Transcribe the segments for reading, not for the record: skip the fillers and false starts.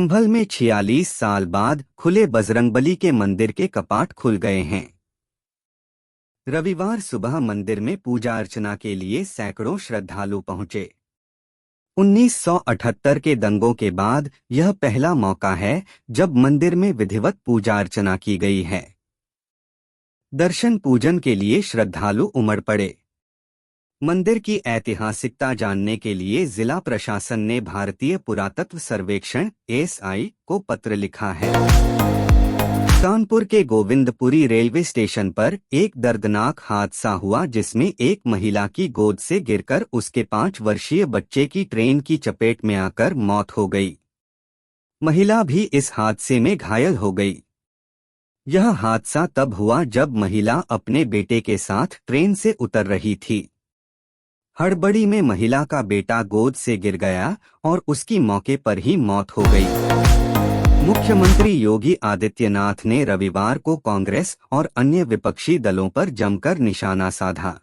संभल में 46 साल बाद खुले बजरंगबली के मंदिर के कपाट खुल गए हैं। रविवार सुबह मंदिर में पूजा अर्चना के लिए सैकड़ों श्रद्धालु पहुंचे। 1978 के दंगों के बाद यह पहला मौका है जब मंदिर में विधिवत पूजा अर्चना की गई है। दर्शन पूजन के लिए श्रद्धालु उमड़ पड़े। मंदिर की ऐतिहासिकता जानने के लिए जिला प्रशासन ने भारतीय पुरातत्व सर्वेक्षण (एएसआई) को पत्र लिखा है। कानपुर के गोविंदपुरी रेलवे स्टेशन पर एक दर्दनाक हादसा हुआ जिसमें एक महिला की गोद से गिरकर उसके 5 वर्षीय बच्चे की ट्रेन की चपेट में आकर मौत हो गई। महिला भी इस हादसे में घायल हो गई। यह हादसा तब हुआ जब महिला अपने बेटे के साथ ट्रेन से उतर रही थी। हड़बड़ी में महिला का बेटा गोद से गिर गया और उसकी मौके पर ही मौत हो गई। मुख्यमंत्री योगी आदित्यनाथ ने रविवार को कांग्रेस और अन्य विपक्षी दलों पर जमकर निशाना साधा।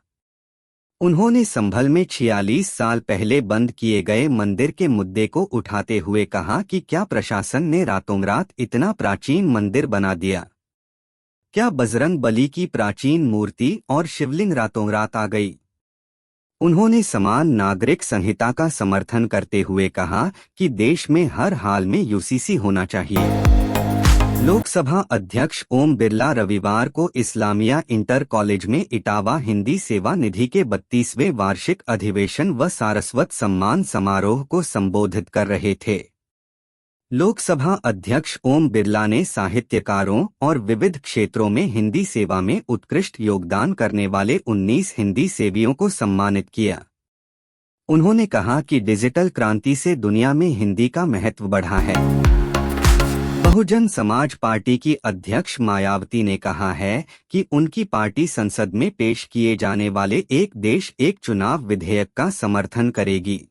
उन्होंने संभल में 46 साल पहले बंद किए गए मंदिर के मुद्दे को उठाते हुए कहा कि क्या प्रशासन ने रातों-रात इतना प्राचीन मंदिर बना दिया? क्या बजरंग बली की प्राचीन मूर्ति और शिवलिंग रातों-रात आ गई? उन्होंने समान नागरिक संहिता का समर्थन करते हुए कहा कि देश में हर हाल में यूसीसी होना चाहिए। लोकसभा अध्यक्ष ओम बिरला रविवार को इस्लामिया इंटर कॉलेज में इटावा हिंदी सेवा निधि के 32वें वार्षिक अधिवेशन व सारस्वत सम्मान समारोह को संबोधित कर रहे थे। लोकसभा अध्यक्ष ओम बिरला ने साहित्यकारों और विविध क्षेत्रों में हिंदी सेवा में उत्कृष्ट योगदान करने वाले 19 हिंदी सेवियों को सम्मानित किया। उन्होंने कहा कि डिजिटल क्रांति से दुनिया में हिंदी का महत्व बढ़ा है। बहुजन समाज पार्टी की अध्यक्ष मायावती ने कहा है कि उनकी पार्टी संसद में पेश किए जाने वाले एक देश एक चुनाव विधेयक का समर्थन करेगी।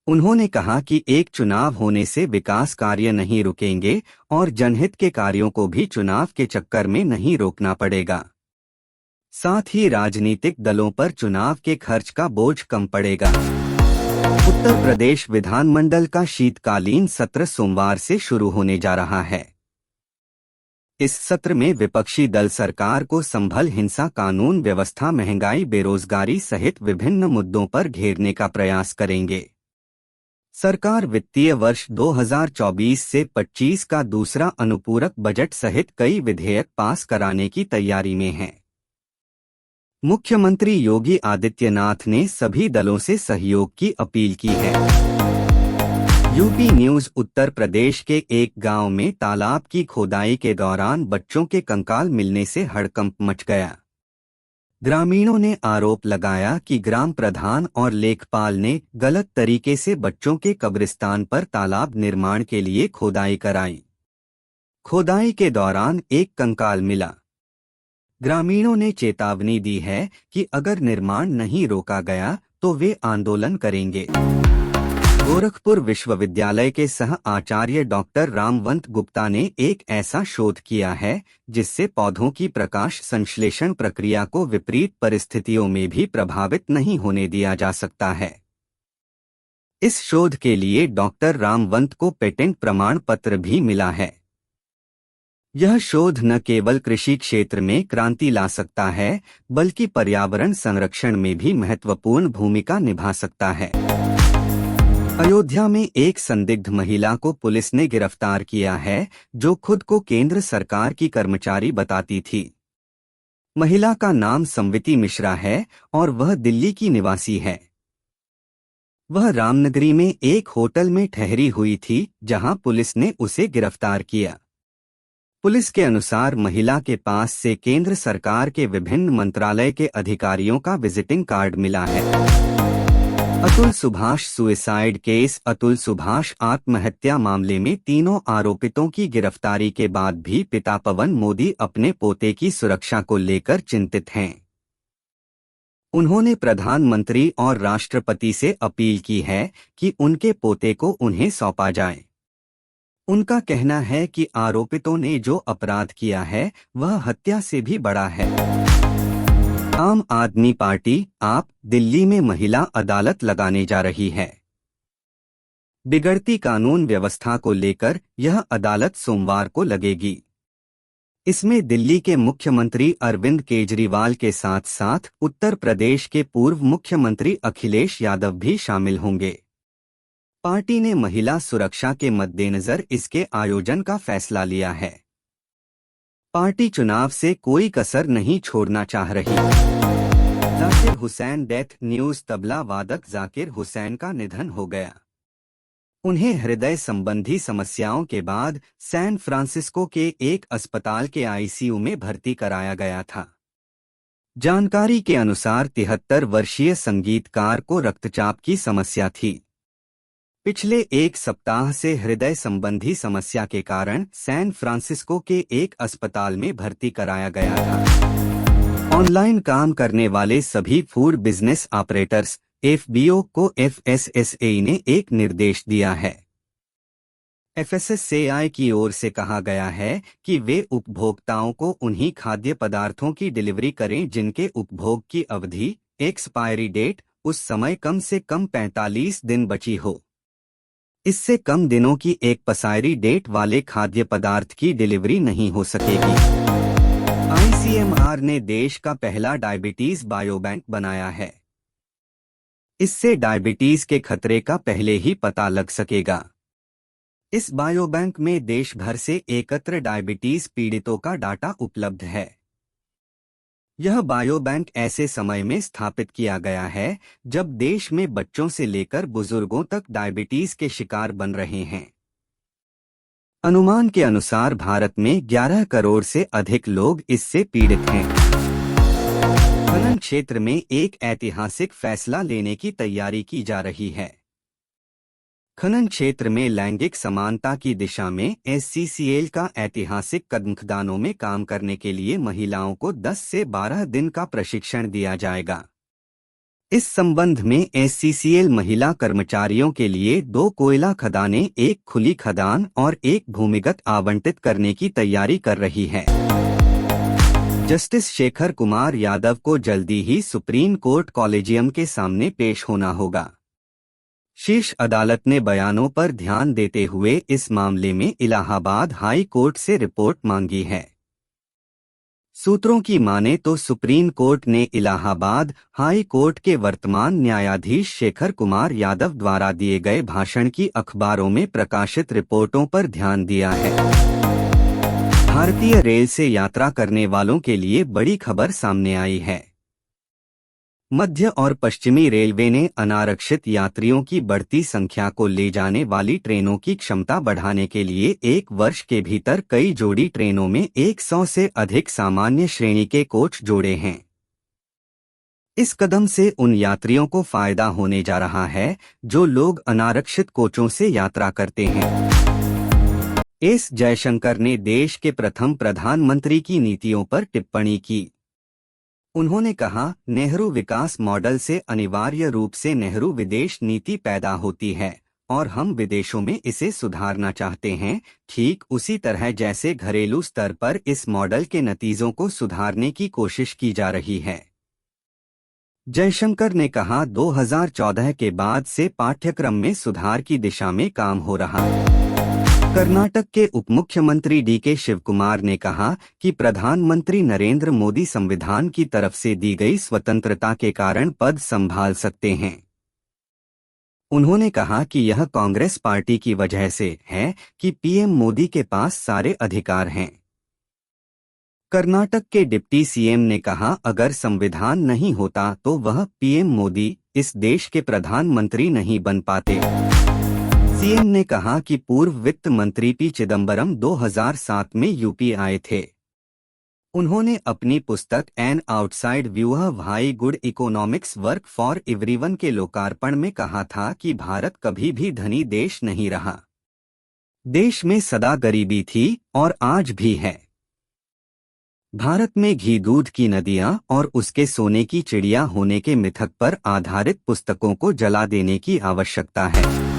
उन्होंने कहा कि एक चुनाव होने से विकास कार्य नहीं रुकेंगे और जनहित के कार्यों को भी चुनाव के चक्कर में नहीं रोकना पड़ेगा। साथ ही राजनीतिक दलों पर चुनाव के खर्च का बोझ कम पड़ेगा। उत्तर प्रदेश विधानमंडल का शीतकालीन सत्र सोमवार से शुरू होने जा रहा है। इस सत्र में विपक्षी दल सरकार को संभल हिंसा, कानून व्यवस्था, महंगाई, बेरोजगारी सहित विभिन्न मुद्दों पर घेरने का प्रयास करेंगे। सरकार वित्तीय वर्ष 2024 से 25 का दूसरा अनुपूरक बजट सहित कई विधेयक पास कराने की तैयारी में है। मुख्यमंत्री योगी आदित्यनाथ ने सभी दलों से सहयोग की अपील की है। यूपी न्यूज उत्तर प्रदेश के एक गांव में तालाब की खोदाई के दौरान बच्चों के कंकाल मिलने से हड़कंप मच गया। ग्रामीणों ने आरोप लगाया कि ग्राम प्रधान और लेखपाल ने गलत तरीके से बच्चों के कब्रिस्तान पर तालाब निर्माण के लिए खोदाई कराई। खोदाई के दौरान एक कंकाल मिला। ग्रामीणों ने चेतावनी दी है कि अगर निर्माण नहीं रोका गया तो वे आंदोलन करेंगे। गोरखपुर विश्वविद्यालय के सह आचार्य डॉक्टर रामवंत गुप्ता ने एक ऐसा शोध किया है जिससे पौधों की प्रकाश संश्लेषण प्रक्रिया को विपरीत परिस्थितियों में भी प्रभावित नहीं होने दिया जा सकता है। इस शोध के लिए डॉक्टर रामवंत को पेटेंट प्रमाण पत्र भी मिला है। यह शोध न केवल कृषि क्षेत्र में क्रांति ला सकता है बल्कि पर्यावरण संरक्षण में भी महत्वपूर्ण भूमिका निभा सकता है। अयोध्या में एक संदिग्ध महिला को पुलिस ने गिरफ्तार किया है जो खुद को केंद्र सरकार की कर्मचारी बताती थी। महिला का नाम संविति मिश्रा है और वह दिल्ली की निवासी है। वह रामनगरी में एक होटल में ठहरी हुई थी जहां पुलिस ने उसे गिरफ्तार किया। पुलिस के अनुसार महिला के पास से केंद्र सरकार के विभिन्न मंत्रालय के अधिकारियों का विजिटिंग कार्ड मिला है। Atul Subhash suicide case. अतुल सुभाष आत्महत्या मामले में तीनों आरोपितों की गिरफ्तारी के बाद भी पिता पवन मोदी अपने पोते की सुरक्षा को लेकर चिंतित हैं। उन्होंने प्रधानमंत्री और राष्ट्रपति से अपील की है कि उनके पोते को उन्हें सौंपा जाए। उनका कहना है कि आरोपितों ने जो अपराध किया है वह हत्या से भी बड़ा है। आम आदमी पार्टी (आप) दिल्ली में महिला अदालत लगाने जा रही है। बिगड़ती कानून व्यवस्था को लेकर यह अदालत सोमवार को लगेगी। इसमें दिल्ली के मुख्यमंत्री अरविंद केजरीवाल के साथ साथ उत्तर प्रदेश के पूर्व मुख्यमंत्री अखिलेश यादव भी शामिल होंगे। पार्टी ने महिला सुरक्षा के मद्देनजर इसके आयोजन का फैसला लिया है। पार्टी चुनाव से कोई कसर नहीं छोड़ना चाह रही। Zakir Hussain death news. तबला वादक जाकिर हुसैन का निधन हो गया। उन्हें हृदय संबंधी समस्याओं के बाद सैन फ्रांसिस्को के एक अस्पताल के आईसीयू में भर्ती कराया गया था। जानकारी के अनुसार 73 वर्षीय संगीतकार को रक्तचाप की समस्या थी। पिछले एक सप्ताह से हृदय संबंधी समस्या के कारण सैन फ्रांसिस्को के एक अस्पताल में भर्ती कराया गया था। ऑनलाइन काम करने वाले सभी फूड बिजनेस ऑपरेटर्स एफबीओ को एफएसएसएआई ने एक निर्देश दिया है। एफएसएसएआई की ओर से कहा गया है कि वे उपभोक्ताओं को उन्हीं खाद्य पदार्थों की डिलीवरी करें जिनके उपभोग की अवधि एक्सपायरी डेट उस समय कम से कम 45 दिन बची हो। इससे कम दिनों की एक एक्सपायरी डेट वाले खाद्य पदार्थ की डिलीवरी नहीं हो सकेगी। आईसीएमआर ने देश का पहला डायबिटीज बायोबैंक बनाया है। इससे डायबिटीज के खतरे का पहले ही पता लग सकेगा। इस बायोबैंक में देश भर से एकत्र डायबिटीज पीड़ितों का डाटा उपलब्ध है। यह बायोबैंक ऐसे समय में स्थापित किया गया है जब देश में बच्चों से लेकर बुजुर्गों तक डायबिटीज के शिकार बन रहे हैं। अनुमान के अनुसार भारत में 11 करोड़ से अधिक लोग इससे पीड़ित हैं। खनन क्षेत्र में एक ऐतिहासिक फैसला लेने की तैयारी की जा रही है। खनन क्षेत्र में लैंगिक समानता की दिशा में एससीसीएल का ऐतिहासिक कदमदानों में काम करने के लिए महिलाओं को 10 से 12 दिन का प्रशिक्षण दिया जाएगा। इस संबंध में एससीसीएल महिला कर्मचारियों के लिए 2 कोयला खदानें, एक खुली खदान और एक भूमिगत आवंटित करने की तैयारी कर रही है। जस्टिस शेखर कुमार यादव को जल्दी ही सुप्रीम कोर्ट कॉलेजियम के सामने पेश होना होगा। शीर्ष अदालत ने बयानों पर ध्यान देते हुए इस मामले में इलाहाबाद हाई कोर्ट से रिपोर्ट मांगी है। सूत्रों की माने तो सुप्रीम कोर्ट ने इलाहाबाद हाई कोर्ट के वर्तमान न्यायाधीश शेखर कुमार यादव द्वारा दिए गए भाषण की अखबारों में प्रकाशित रिपोर्टों पर ध्यान दिया है। भारतीय रेल से यात्रा करने वालों के लिए बड़ी खबर सामने आई है। मध्य और पश्चिमी रेलवे ने अनारक्षित यात्रियों की बढ़ती संख्या को ले जाने वाली ट्रेनों की क्षमता बढ़ाने के लिए 1 वर्ष के भीतर कई जोड़ी ट्रेनों में 100 से अधिक सामान्य श्रेणी के कोच जोड़े हैं। इस कदम से उन यात्रियों को फायदा होने जा रहा है जो लोग अनारक्षित कोचों से यात्रा करते हैं। एस जयशंकर ने देश के प्रथम प्रधानमंत्री की नीतियों पर टिप्पणी की। उन्होंने कहा, नेहरू विकास मॉडल से अनिवार्य रूप से नेहरू विदेश नीति पैदा होती है और हम विदेशों में इसे सुधारना चाहते हैं, ठीक उसी तरह जैसे घरेलू स्तर पर इस मॉडल के नतीजों को सुधारने की कोशिश की जा रही है। जयशंकर ने कहा, 2014 के बाद से पाठ्यक्रम में सुधार की दिशा में काम हो रहा है। कर्नाटक के उपमुख्यमंत्री डीके शिवकुमार ने कहा कि प्रधानमंत्री नरेंद्र मोदी संविधान की तरफ से दी गई स्वतंत्रता के कारण पद संभाल सकते हैं। उन्होंने कहा कि यह कांग्रेस पार्टी की वजह से है कि पीएम मोदी के पास सारे अधिकार हैं। कर्नाटक के डिप्टी सीएम ने कहा, अगर संविधान नहीं होता तो वह पीएम मोदी इस देश के प्रधानमंत्री नहीं बन पाते। सीएम ने कहा कि पूर्व वित्त मंत्री पी चिदंबरम 2007 में यूपी आए थे। उन्होंने अपनी पुस्तक an outside view why good economics work for everyone के लोकार्पण में कहा था कि भारत कभी भी धनी देश नहीं रहा। देश में सदा गरीबी थी और आज भी है। भारत में घी दूध की नदियां और उसके सोने की चिड़िया होने के मिथक पर आधारित पुस्तकों को जला देने की आवश्यकता है।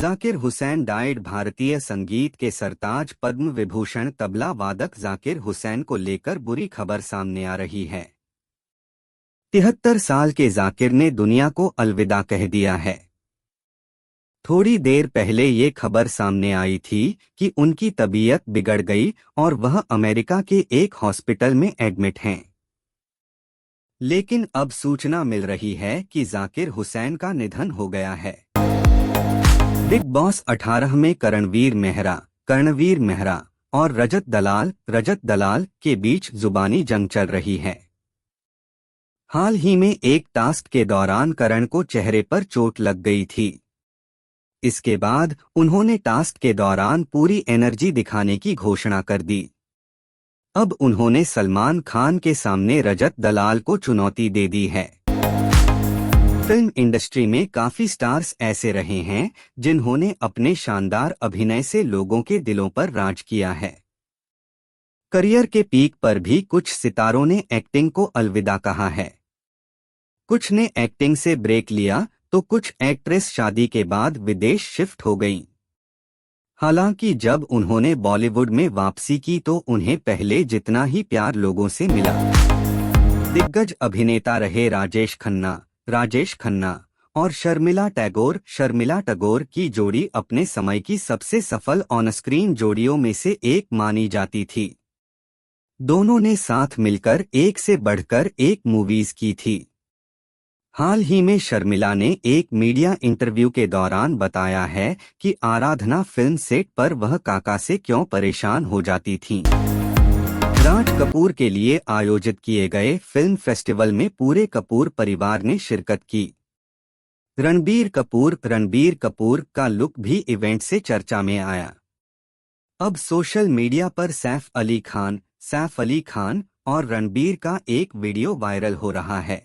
जाकिर हुसैन डाइड। भारतीय संगीत के सरताज पद्म विभूषण तबला वादक जाकिर हुसैन को लेकर बुरी खबर सामने आ रही है। 73 साल के जाकिर ने दुनिया को अलविदा कह दिया है। थोड़ी देर पहले ये खबर सामने आई थी कि उनकी तबीयत बिगड़ गई और वह अमेरिका के एक हॉस्पिटल में एडमिट हैं। लेकिन अब सूचना मिल रही है कि जाकिर हुसैन का निधन हो गया है। बिग बॉस 18 में कर्णवीर मेहरा और रजत दलाल के बीच जुबानी जंग चल रही है। हाल ही में एक टास्क के दौरान करण को चेहरे पर चोट लग गई थी। इसके बाद उन्होंने टास्क के दौरान पूरी एनर्जी दिखाने की घोषणा कर दी। अब उन्होंने सलमान खान के सामने रजत दलाल को चुनौती दे दी है। फिल्म इंडस्ट्री में काफी स्टार्स ऐसे रहे हैं जिन्होंने अपने शानदार अभिनय से लोगों के दिलों पर राज किया है। करियर के पीक पर भी कुछ सितारों ने एक्टिंग को अलविदा कहा है। कुछ ने एक्टिंग से ब्रेक लिया तो कुछ एक्ट्रेस शादी के बाद विदेश शिफ्ट हो गईं। हालांकि जब उन्होंने बॉलीवुड में वापसी की तो उन्हें पहले जितना ही प्यार लोगों से मिला। दिग्गज अभिनेता रहे राजेश खन्ना और शर्मिला टैगोर की जोड़ी अपने समय की सबसे सफल ऑन स्क्रीन जोड़ियों में से एक मानी जाती थी। दोनों ने साथ मिलकर एक से बढ़कर एक मूवीज की थी। हाल ही में शर्मिला ने एक मीडिया इंटरव्यू के दौरान बताया है कि आराधना फिल्म सेट पर वह काका से क्यों परेशान हो जाती थीं। राज कपूर के लिए आयोजित किए गए फिल्म फेस्टिवल में पूरे कपूर परिवार ने शिरकत की। रणबीर कपूर का लुक भी इवेंट से चर्चा में आया। अब सोशल मीडिया पर सैफ अली खान और रणबीर का एक वीडियो वायरल हो रहा है।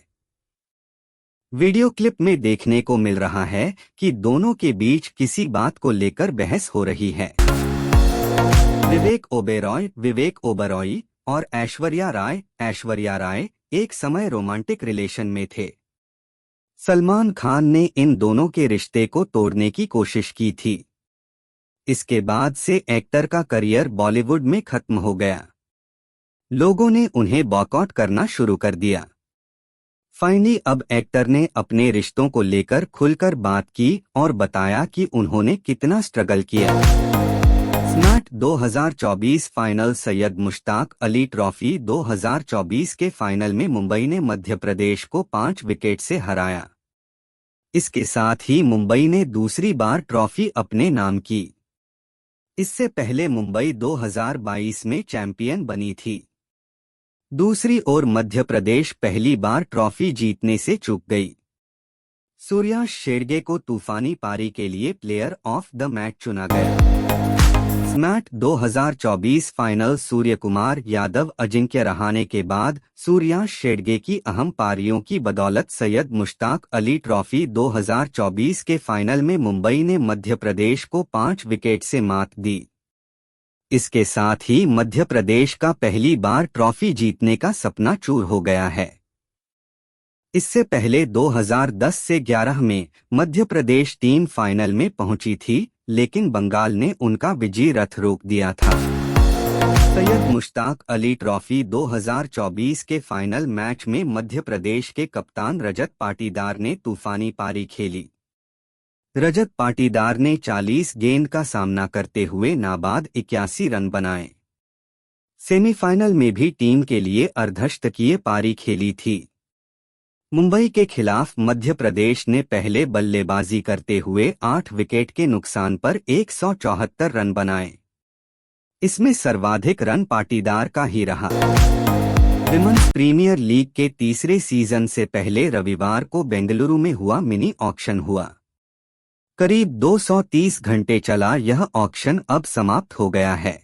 वीडियो क्लिप में देखने को मिल रहा है कि दोनों के बीच किसी बात को लेकर बहस हो रही है। विवेक ओबेरॉय और ऐश्वर्या राय एक समय रोमांटिक रिलेशन में थे। सलमान खान ने इन दोनों के रिश्ते को तोड़ने की कोशिश की थी। इसके बाद से एक्टर का करियर बॉलीवुड में खत्म हो गया। लोगों ने उन्हें बॉयकॉट करना शुरू कर दिया। फाइनली अब एक्टर ने अपने रिश्तों को लेकर खुलकर बात की और बताया कि उन्होंने कितना स्ट्रगल किया। स्मैट 2024 फाइनल सैयद मुश्ताक अली ट्रॉफी 2024 के फाइनल में मुंबई ने मध्य प्रदेश को 5 विकेट से हराया। इसके साथ ही मुंबई ने दूसरी बार ट्रॉफी अपने नाम की। इससे पहले मुंबई 2022 में चैंपियन बनी थी। दूसरी ओर मध्य प्रदेश पहली बार ट्रॉफी जीतने से चूक गई। सूर्याश शेरगे को तूफानी पारी के लिए प्लेयर ऑफ द मैच चुना गया। स्मैट 2024 फाइनल सूर्यकुमार यादव अजिंक्य रहाणे के बाद सूर्याश शेरगे की अहम पारियों की बदौलत सैयद मुश्ताक अली ट्रॉफी 2024 के फाइनल में मुंबई ने मध्य प्रदेश को 5 विकेट से मात दी। इसके साथ ही मध्य प्रदेश का पहली बार ट्रॉफी जीतने का सपना चूर हो गया है। इससे पहले 2010 से 11 में मध्य प्रदेश टीम फाइनल में पहुंची थी, लेकिन बंगाल ने उनका विजयी रथ रोक दिया था। सैयद मुश्ताक अली ट्रॉफी 2024 के फाइनल मैच में मध्य प्रदेश के कप्तान रजत पाटीदार ने तूफानी पारी खेली। रजत पाटीदार ने 40 गेंद का सामना करते हुए नाबाद 81 रन बनाए। सेमीफाइनल में भी टीम के लिए अर्धशतकीय पारी खेली थी। मुंबई के खिलाफ मध्य प्रदेश ने पहले बल्लेबाजी करते हुए 8 विकेट के नुकसान पर 174 रन बनाए। इसमें सर्वाधिक रन पाटीदार का ही रहा। विमेंस प्रीमियर लीग के तीसरे सीजन से पहले रविवार को बेंगलुरु में हुआ मिनी ऑक्शन हुआ। करीब 230 घंटे चला यह ऑक्शन अब समाप्त हो गया है।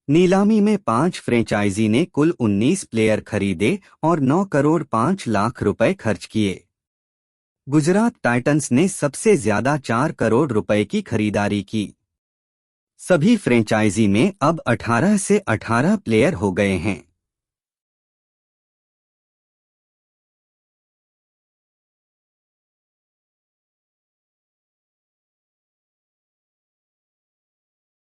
नीलामी में 5 फ्रेंचाइजी ने कुल 19 प्लेयर खरीदे और 9 करोड़ 5 लाख रुपए खर्च किए। गुजरात टाइटंस ने सबसे ज्यादा 4 करोड़ रुपए की खरीदारी की। सभी फ्रेंचाइजी में अब 18 से 18 प्लेयर हो गए हैं।